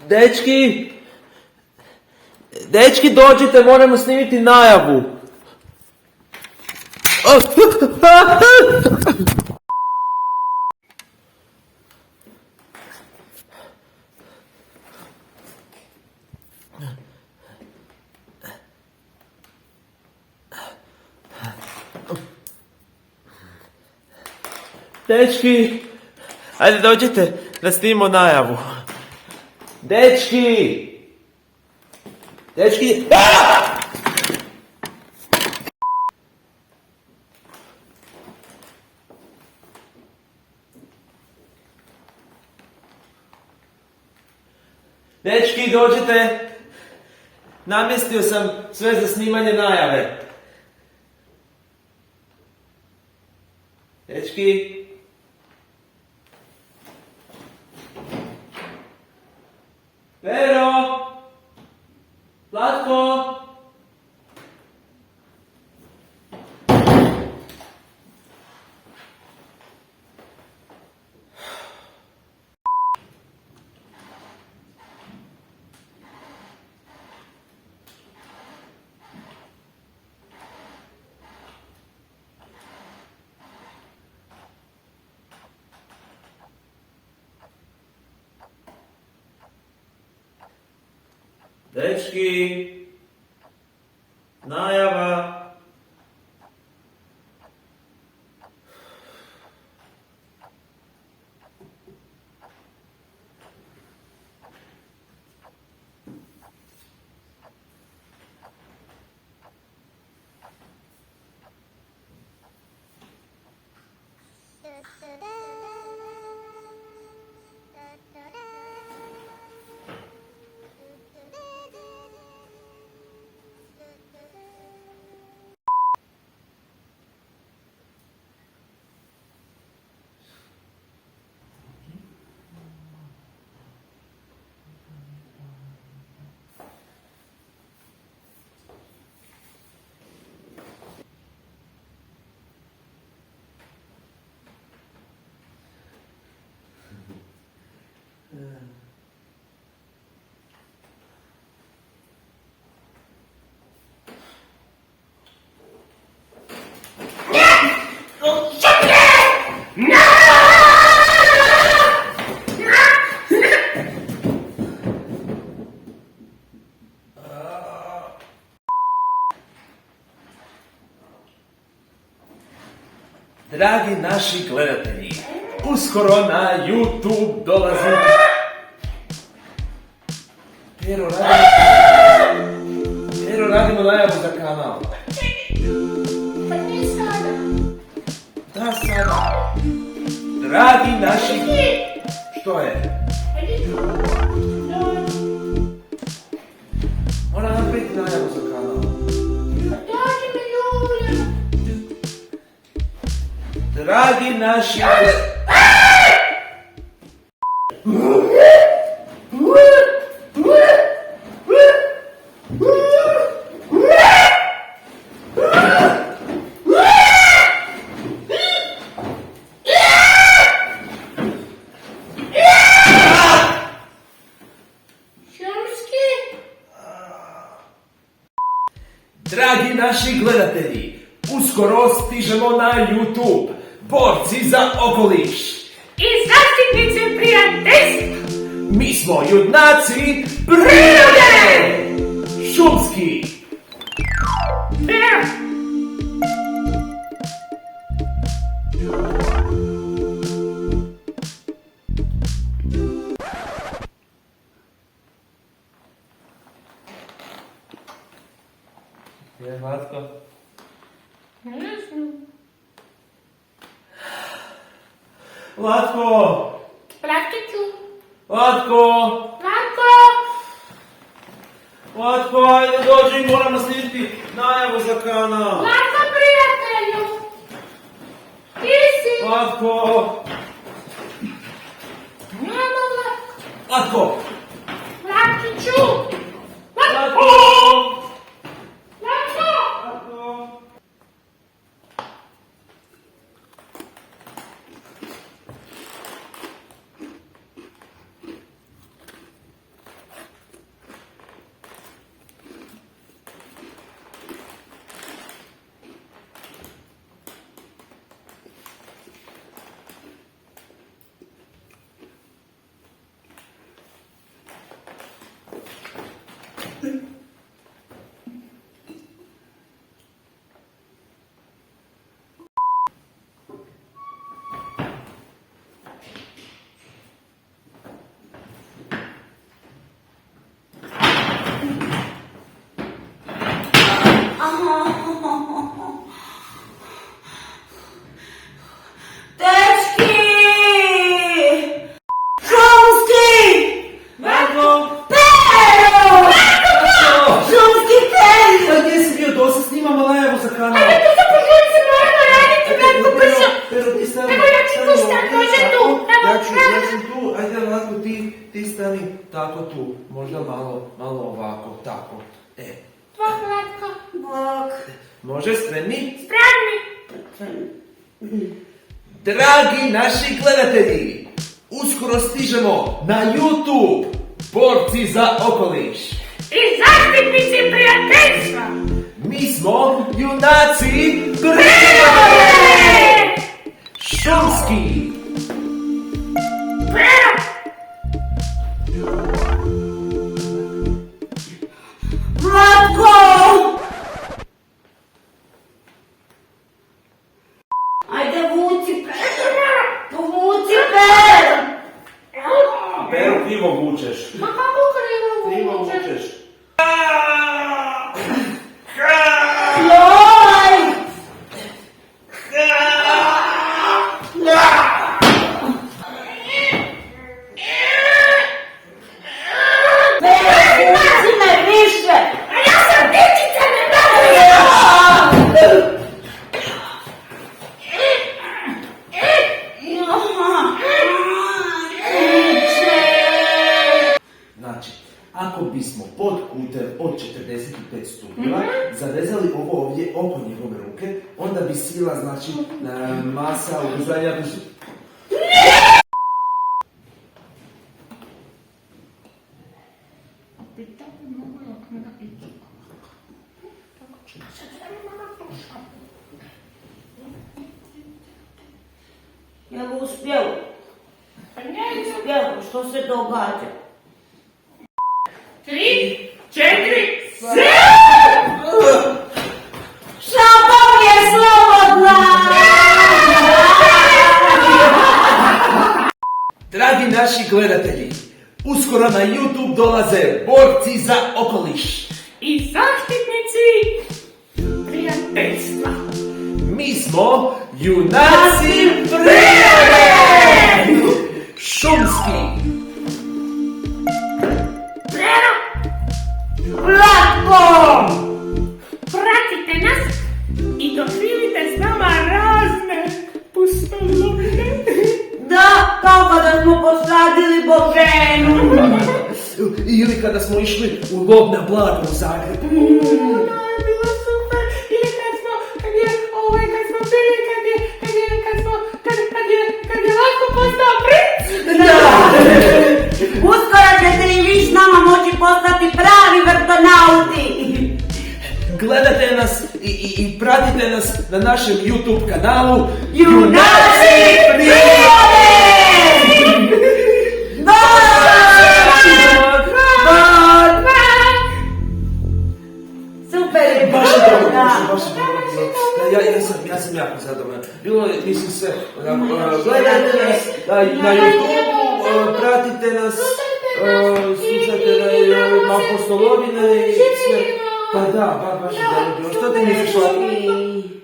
Dečki! Dečki, dođite, moramo snimiti najavu. Dečki! Ajde, dođite da snimimo najavu. Dečki! Dečki! Dečki, dođite! Namjestio sam sve za snimanje najave. Dečki! Pero! Zlatko! Dečki, najava. Dragi naši gledatelji, uskoro na YouTube dolazi Pero radimo najavu za kanal. Pa ne sada. Da, sada. Dragi naši... Što je? Moram napraviti najavu za kanal. Dođi mi Julija. Dragi naši... Dragi naši gledatelji, uskoro stižemo na YouTube. Borci za okoliš. I zaštitnice prijateljstva. Mi smo junaci prirode! Šumski. Je, Zlatko? Ne znam. Zlatko! Pratit ću. Zlatko! Marko! Zlatko, ajde dođi, moramo snimiti najavu za kanal. Marko, prijatelju. Ti si. Zlatko! Mama, Marko. Zlatko! Pratit ću. Zlatko! Marko! Zlatko! ja ću tu, ajde ovako, ti stani tako tu, možda malo ovako, tako, Dva Vlatka. Bok. Može, spremni? Spremni. Dragi naši gledatelji, uskoro stižemo na YouTube, Borci za okoliš. I zaštitnici prijateljstva. Mi smo junaci prirode! Šumski! Pero. Vlatko! Ajde, vuci Pero! Vuci Pero! Pero, krivo vučeš. Ma kako krivo vučeš? Joj! Pero, vuci me više! A ja sam dječica, ne Znači, ako bismo pod kutem od 45 stupnjeva zavezali ovo ovdje oko njegove ruke, onda bi sila, znači, masa ubrzanja bi... Ja bi uspjela. Uspjela, što se događa? 3, 4, Šabom je slobodna! Dragi naši gledatelji, uskoro na YouTube dolaze Borci za okoliš. I zaštitnici prijateljstva. Mi smo junaci prirode! Šumski! Pero. Vlatko! Pratite nas i doživite s nama razne pustolovine. Da, kao kada smo posadili Boženu. Ili kada smo išli u lov na blago u Zagrebu. Ono je bilo super. Ili kad je Latko postao princ. Uskoro ćete i vi s nama moći postati pravi vrtonauti. Gledajte nas i pratite nas na našem YouTube kanalu Junaci prirode! Super je Baš je dobro, bilo. baš je dobro. Ja sam jako zadovoljan. Bilo je, mislim sve, gledajte nas na YouTube, pratite nas, slušajte na Apostolovine i sve. Pa da, baš je dobro. Što ti misliš, Lati?